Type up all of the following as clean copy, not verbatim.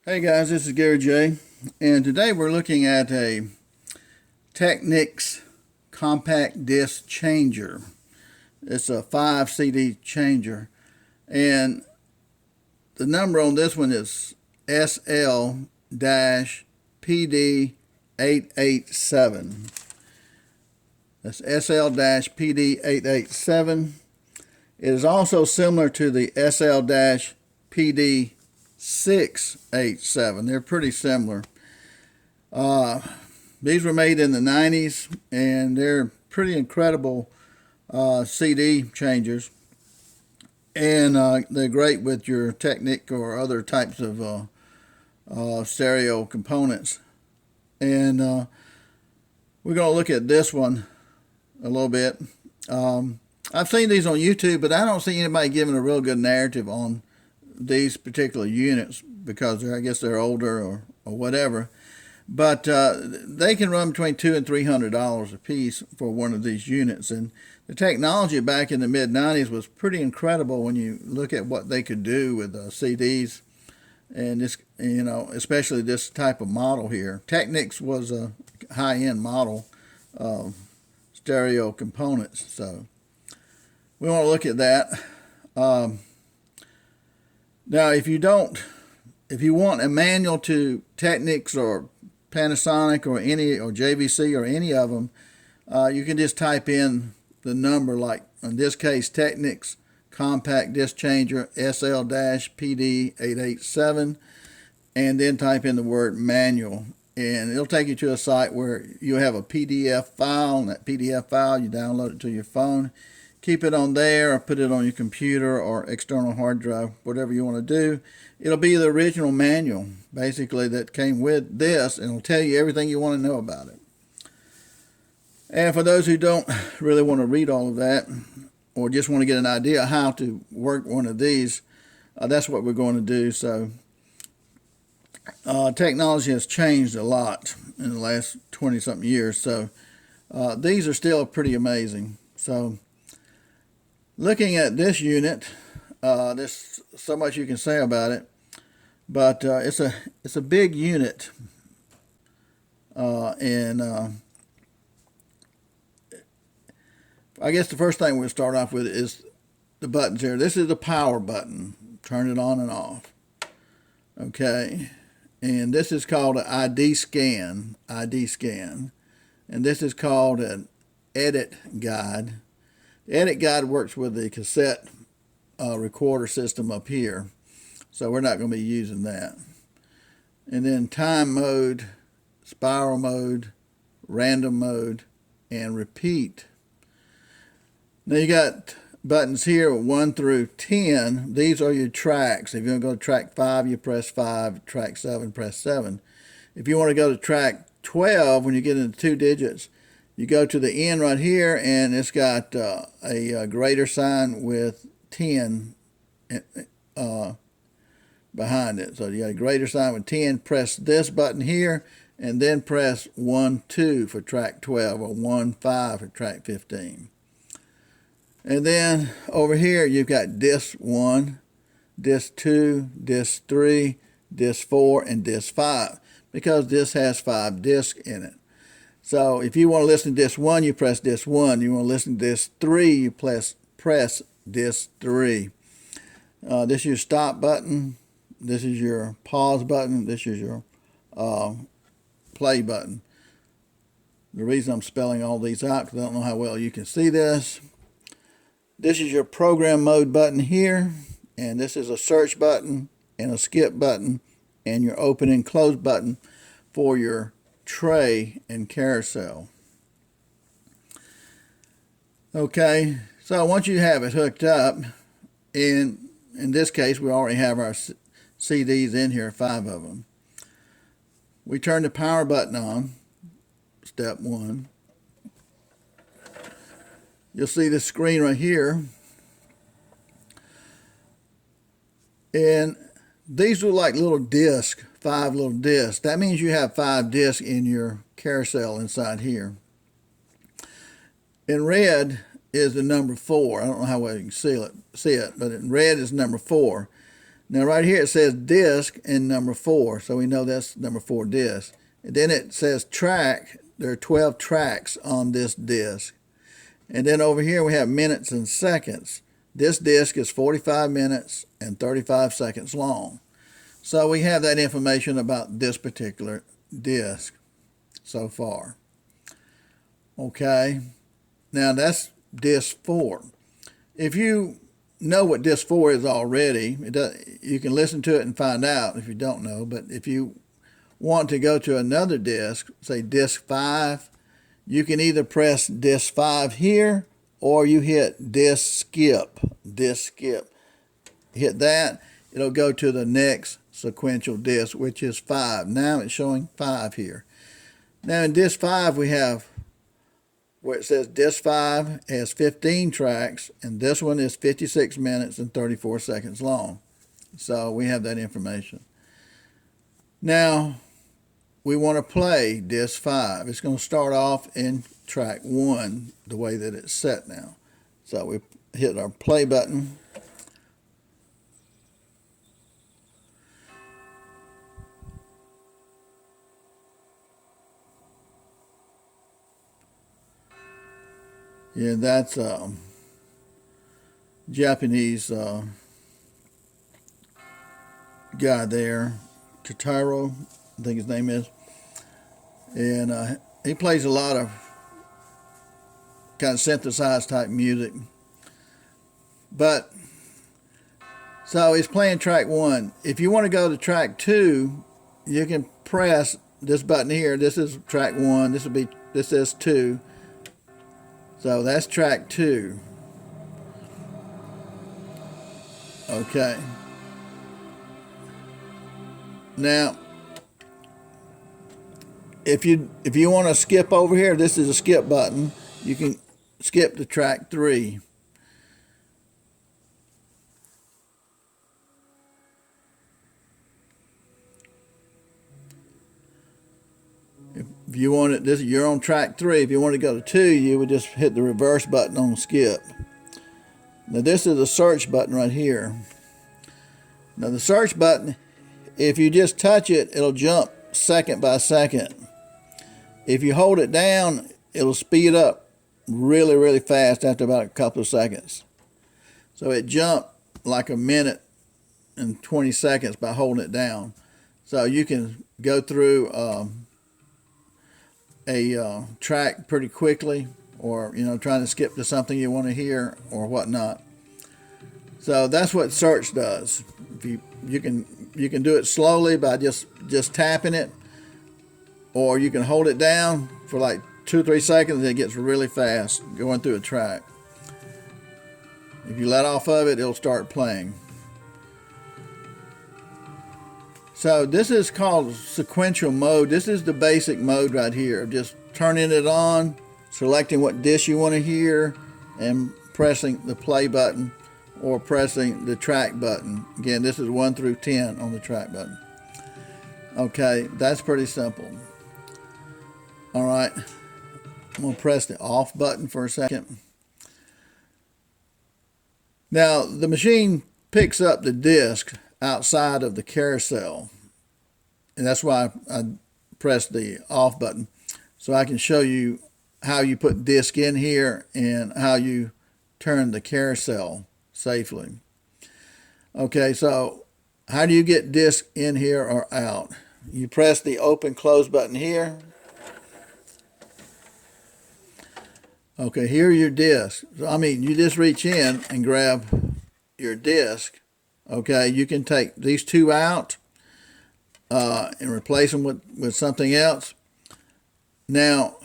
Hey guys, this is Gary J, and today we're looking at a Technics compact disc changer. It's a 5 CD changer, and the number on this one is SL-PD887. That's SL-PD887. It is also similar to the SL-PD687. They're pretty similar. These were made in the 90s, and they're pretty incredible CD changers. And they're great with your Technic or other types of stereo components. And we're going to look at this one a little bit. I've seen these on YouTube, but I don't see anybody giving a real good narrative on these particular units because I guess they're older or whatever. But they can run between $200 and $300 a piece for one of these units. And the technology back in the mid-90s was pretty incredible when you look at what they could do with CDs. And this, especially this type of model here. Technics was a high-end model of stereo components. So we want to look at that. Now, if you want a manual to Technics or Panasonic or JVC or any of them, you can just type in the number, like in this case, Technics compact disc changer SL-PD887, and then type in the word manual, and it'll take you to a site where you have a PDF file, and that PDF file you download it to your phone. Keep it on there or put it on your computer or external hard drive, whatever you want to do. It'll be the original manual, basically, that came with this, and it'll tell you everything you want to know about it. And for those who don't really want to read all of that or just want to get an idea how to work one of these, that's what we're going to do. So technology has changed a lot in the last 20-something years. So these are still pretty amazing. So looking at this unit, there's so much you can say about it, but it's a big unit, and I guess the first thing we'll start off with is the buttons here. This is the power button. Turn it on and off. Okay, and this is called an ID scan, and this is called an edit guide. The edit guide works with the cassette recorder system up here, so we're not going to be using that. And then time mode, spiral mode, random mode, and repeat. Now you got buttons here 1 through 10. These are your tracks. If you're going to go to track 5, you press 5. Track 7, press 7. If you want to go to track 12, when you get into 2 digits, you go to the end right here, and it's got a greater sign with 10 behind it. So you got a greater sign with 10. Press this button here, and then press 1, 2 for track 12, or 1, 5 for track 15. And then over here, you've got disc 1, disc 2, disc 3, disc 4, and disc 5, because this has 5 discs in it. So if you want to listen to disc 1, you press disc 1. You want to listen to disc 3, you press disc 3. This is your stop button. This is your pause button. This is your play button. The reason I'm spelling all these out, because I don't know how well you can see this. This is your program mode button here, and this is a search button and a skip button and your open and close button for your tray and carousel. Okay, so once you have it hooked up, in this case we already have our CDs in here, 5 of them. We turn the power button on, step 1. You'll see this screen right here, and these are like little discs, 5 little discs. That means you have 5 discs in your carousel inside here. In red is the number 4. I don't know how well you can see it, but in red is number 4. Now right here it says disc and number 4, so we know that's number 4 disc. And then it says track. There are 12 tracks on this disc. And then over here we have minutes and seconds. This disc is 45 minutes and 35 seconds long. So we have that information about this particular disc so far. Okay, now that's disc 4. If you know what disc 4 is already, you can listen to it and find out if you don't know. But if you want to go to another disc, say disc 5, you can either press disc 5 here or you hit disc skip. Disc skip. Hit that, it'll go to the next sequential disc, which is 5. Now it's showing 5 here. Now in disc 5 we have where it says disc 5 has 15 tracks, and this one is 56 minutes and 34 seconds long. So we have that information. Now we want to play disc 5. It's going to start off in track 1 the way that it's set now. So we hit our play button. Yeah, that's Japanese guy there, Kitaro, I think his name is. And he plays a lot of kind of synthesized type music. But, so he's playing track 1. If you want to go to track 2, you can press this button here. This is track 1. This is 2. So that's track 2. Okay. Now, if you want to skip over here, this is a skip button. You can skip to track 3. If you want it, you're on track 3. If you want to go to 2, you would just hit the reverse button on skip. Now this is the search button right here. Now the search button, if you just touch it, it'll jump second by second. If you hold it down, it'll speed up really, really fast after about a couple of seconds. So it jumped like a minute and 20 seconds by holding it down. So you can go through a track pretty quickly, or trying to skip to something you want to hear or whatnot. So that's what search does. You can do it slowly by just tapping it, or you can hold it down for like 2 or 3 seconds and it gets really fast going through a track. If you let off of it, it'll start playing. So this is called sequential mode. This is the basic mode right here. Just turning it on, selecting what disc you want to hear, and pressing the play button or pressing the track button. Again, this is 1 through 10 on the track button. Okay, that's pretty simple. All right, I'm going to press the off button for a second. Now, the machine picks up the disc outside of the carousel, and that's why I pressed the off button, so I can show you how you put disc in here and how you turn the carousel safely. Okay, so how do you get disc in here or out? You press the open close button here. Okay, here are your discs. You just reach in and grab your disc. Okay, you can take these 2 out and replace them with something else. Now,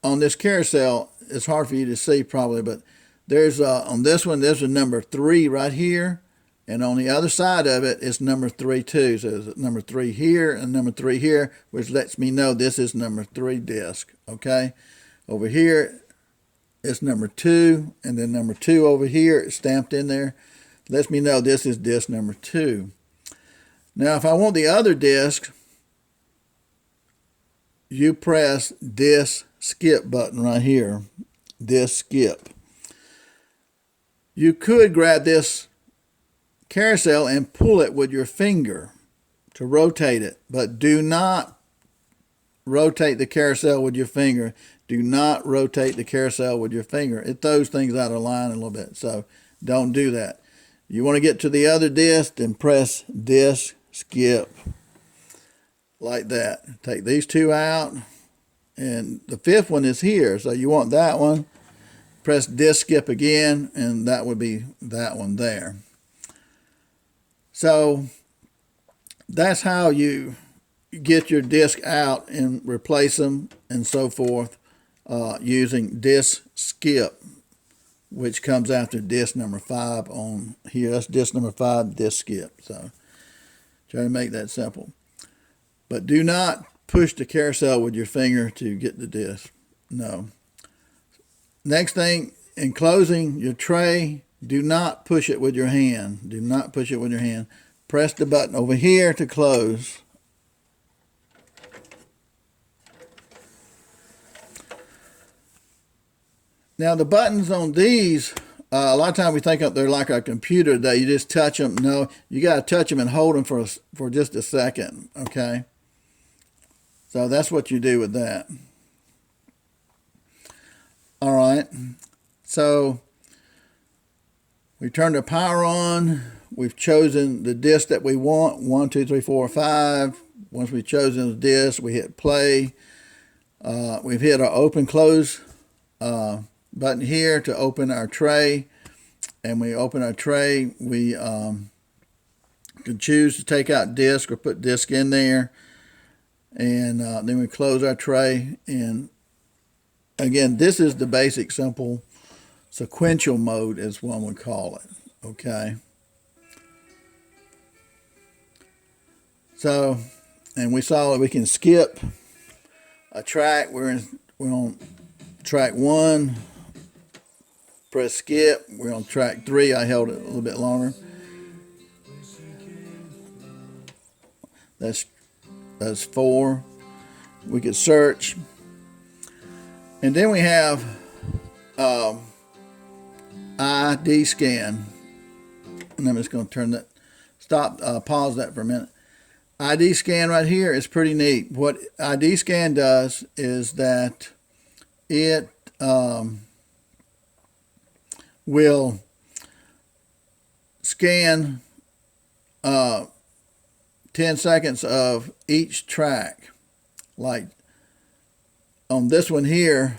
on this carousel, it's hard for you to see probably, but there's on this one, there's a number 3 right here, and on the other side of it, it's number 3 too. So there's number 3 here and number 3 here, which lets me know this is number 3 disc. Okay, over here, it's number 2, and then number 2 over here, it's stamped in there. Lets me know this is disc number 2. Now, if I want the other disc, you press disc skip button right here. Disc skip. You could grab this carousel and pull it with your finger to rotate it, but do not rotate the carousel with your finger. Do not rotate the carousel with your finger. It throws things out of line a little bit, so don't do that. You want to get to the other disc, then press disc skip like that. Take these two out, and the fifth one is here, so you want that one. Press disc skip again, and that would be that one there. So that's how you get your disc out and replace them and so forth, using disc skip, which comes after disc number 5 on here. That's disc number 5, disc skip. So try to make that simple. But do not push the carousel with your finger to get the disc. No. Next thing, in closing your tray, do not push it with your hand. Do not push it with your hand. Press the button over here to close. Now the buttons on these, a lot of times we think they're like a computer that you just touch them. No, you got to touch them and hold them for just a second, okay? So that's what you do with that. All right, so we turn the power on. We've chosen the disc that we want, 1, 2, 3, 4, 5. Once we've chosen the disc, we hit play. We've hit our open close button here to open our tray. And we open our tray, we can choose to take out disc or put disc in there. And then we close our tray. And again, this is the basic, simple, sequential mode, as one would call it, okay? So, and we saw that we can skip a track. We're on track 1, press skip. We're on track 3. I held it a little bit longer. That's 4. We could search. And then we have ID scan. And I'm just going to turn that, pause that for a minute. ID scan right here is pretty neat. What ID scan does is that it will scan 10 seconds of each track. Like on this one here,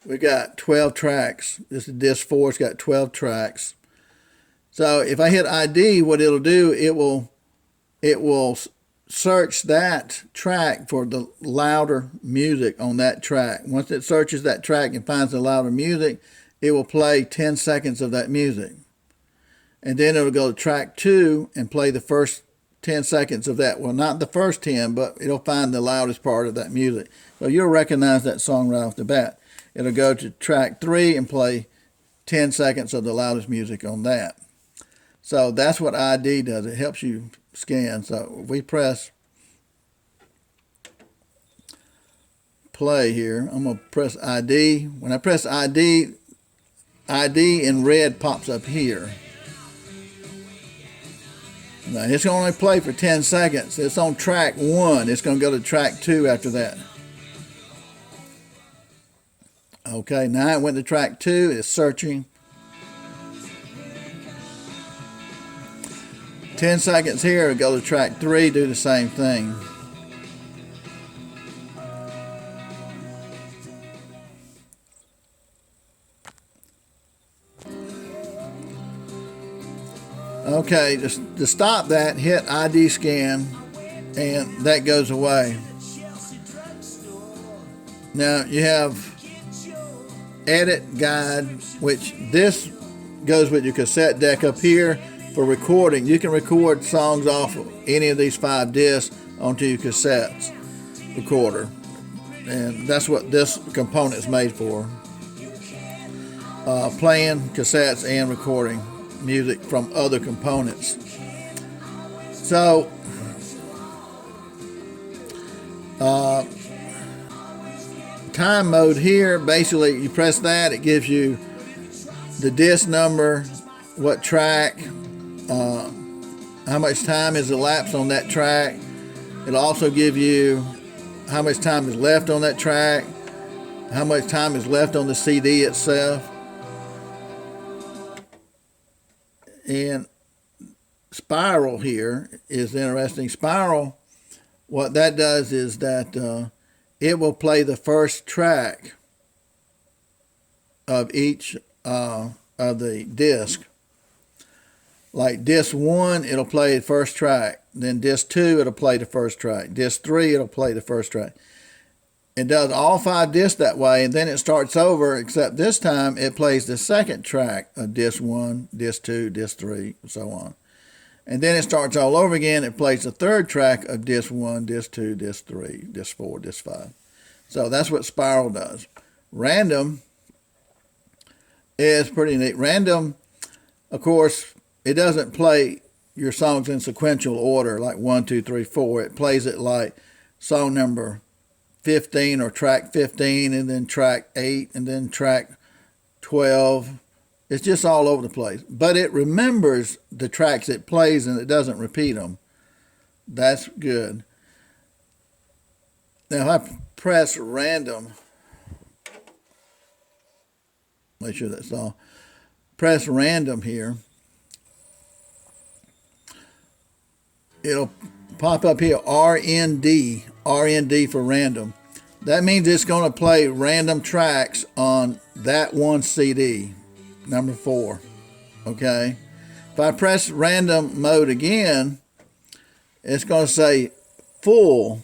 we got 12 tracks. This is disc 4, it's got 12 tracks. So if I hit ID, what it'll do, it will search that track for the louder music on that track. Once it searches that track and finds the louder music, it will play 10 seconds of that music. And then it'll go to track 2 and play the first 10 seconds of that. Well, not the first 10, but it'll find the loudest part of that music. So you'll recognize that song right off the bat. It'll go to track 3 and play 10 seconds of the loudest music on that. So that's what ID does. It helps you scan. So if we press play here, I'm going to press ID. When I press ID, ID in red pops up here. Now it's going to only play for 10 seconds. It's on track 1. It's going to go to track 2 after that. Okay, now it went to track 2. It's searching. 10 seconds here, it'll go to track 3, do the same thing. Okay, to stop that, hit ID scan, and that goes away. Now you have edit guide, which this goes with your cassette deck up here for recording. You can record songs off of any of these 5 discs onto your cassettes recorder, and that's what this component is made for. Playing cassettes and recording music from other components. So time mode here, basically you press that, it gives you the disc number what track, how much time is elapsed on that track. It'll also give you how much time is left on that track, how much time is left on the CD itself. And Spiral here is interesting. Spiral, what that does is that it will play the first track of each of the disc. Like disc 1, it'll play the first track. Then disc 2, it'll play the first track. Disc 3, it'll play the first track. It does all 5 discs that way, and then it starts over, except this time it plays the second track of disc 1, disc 2, disc 3, and so on. And then it starts all over again. It plays the third track of disc 1, disc 2, disc 3, disc 4, disc 5. So that's what Spiral does. Random is pretty neat. Random, of course, it doesn't play your songs in sequential order like 1, 2, 3, 4. It plays it like song number 15 or track 15, and then track 8, and then track 12. It's just all over the place. But it remembers the tracks it plays, and it doesn't repeat them. That's good. Now, if I press random, make sure that's all. Press random here. It'll pop up here, RND, RND for random. That means it's going to play random tracks on that one CD, number 4, okay? If I press random mode again, it's going to say full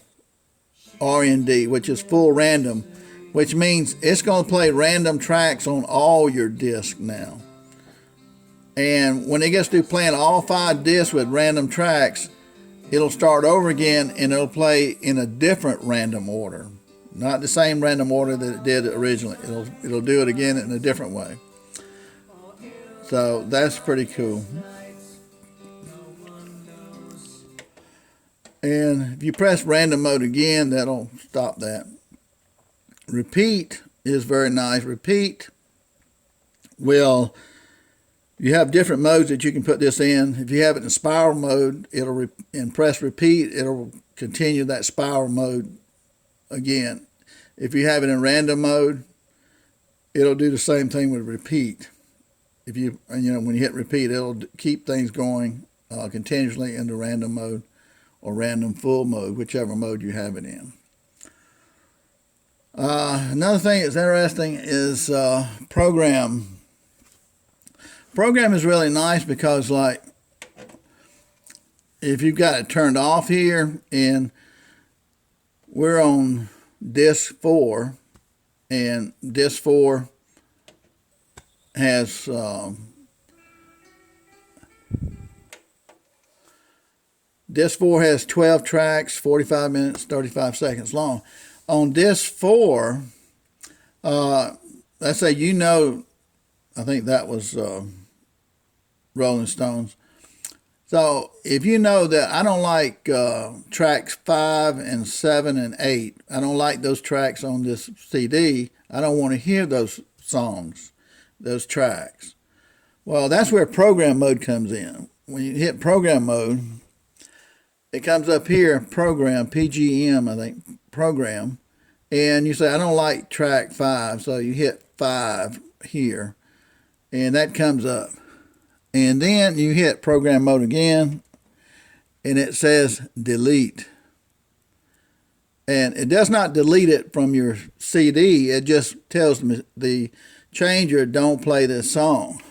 RND, which is full random, which means it's going to play random tracks on all your discs now. And when it gets through playing all 5 discs with random tracks, it'll start over again, and it'll play in a different random order. Not the same random order that it did originally. It'll do it again in a different way. So that's pretty cool. And if you press random mode again, that'll stop that. Repeat is very nice. Repeat will... You have different modes that you can put this in. If you have it in spiral mode, and press repeat, it'll continue that spiral mode again. If you have it in random mode, it'll do the same thing with repeat. When you hit repeat, it'll keep things going continuously into random mode or random full mode, whichever mode you have it in. Another thing that's interesting is program. Program is really nice because, like, if you've got it turned off here, and we're on disc 4, and disc 4 has disc 4 has 12 tracks, 45 minutes, 35 seconds long. On disc 4, let's say I think that was Rolling Stones. So if you know that I don't like tracks 5 and 7 and 8, I don't like those tracks on this CD, I don't want to hear those songs, those tracks. Well, that's where program mode comes in. When you hit program mode, it comes up here, program, PGM, I think, program. And you say, I don't like track 5, so you hit 5 here. And that comes up. And then you hit program mode again, and it says delete. And it does not delete it from your CD. It just tells the changer, don't play this song.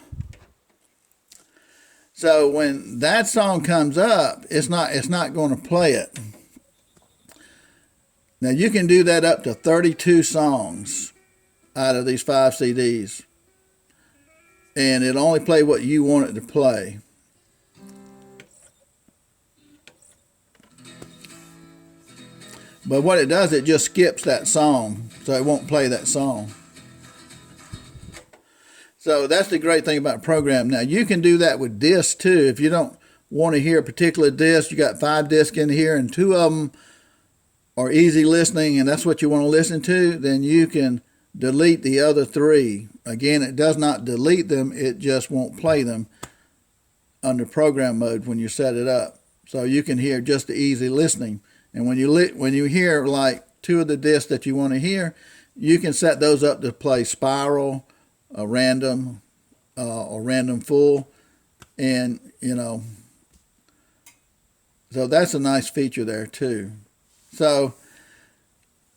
So when that song comes up, it's not going to play it. Now you can do that up to 32 songs out of these 5 CDs. And it'll only play what you want it to play. But what it does, it just skips that song, so it won't play that song. So that's the great thing about program. Now, you can do that with discs too. If you don't want to hear a particular disc, you got 5 discs in here, and 2 of them are easy listening, and that's what you want to listen to, then you can delete the other 3. Again, it does not delete them, it just won't play them. under program mode when you set it up, so you can hear just the easy listening. And when you hear like two of the discs that you want to hear, you can set those up to play spiral, random, or random full, and so that's a nice feature there too. So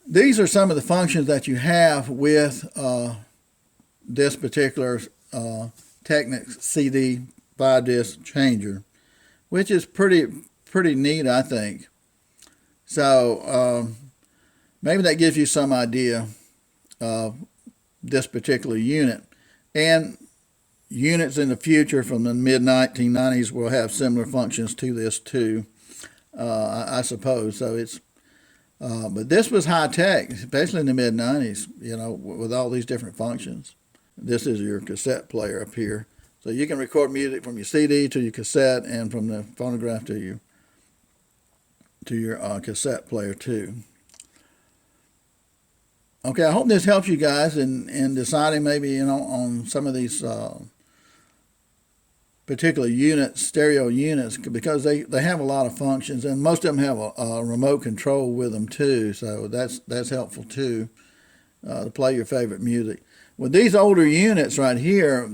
these are some of the functions that you have with this particular Technics CD 5-disc changer, which is pretty neat, I think. So maybe that gives you some idea of this particular unit. And units in the future from the mid-1990s will have similar functions to this too, I suppose. So it's but this was high tech, especially in the mid-90s, with all these different functions. This is your cassette player up here. So you can record music from your CD to your cassette, and from the phonograph to your cassette player too. Okay, I hope this helps you guys in deciding maybe on some of these particular units, stereo units, because they have a lot of functions, and most of them have a remote control with them too. So that's helpful too, to play your favorite music. With these older units right here,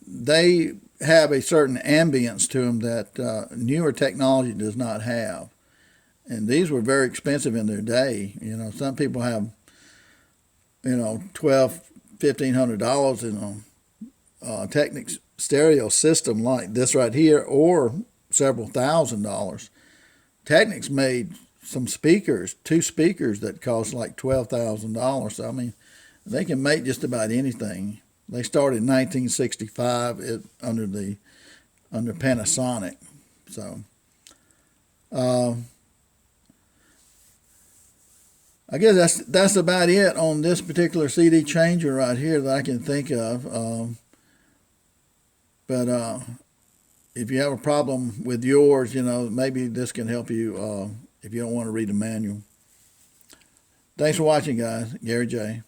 they have a certain ambience to them that newer technology does not have. And these were very expensive in their day. Some people have, $1,200–1,500 in a Technics stereo system like this right here, or several $1,000s. Technics made some speakers, 2 speakers that cost like $12,000. So I mean, they can make just about anything. They started in 1965 under Panasonic. So I guess that's about it on this particular CD changer right here that I can think of. But if you have a problem with yours, maybe this can help you if you don't want to read the manual. Thanks for watching, guys. Gary J.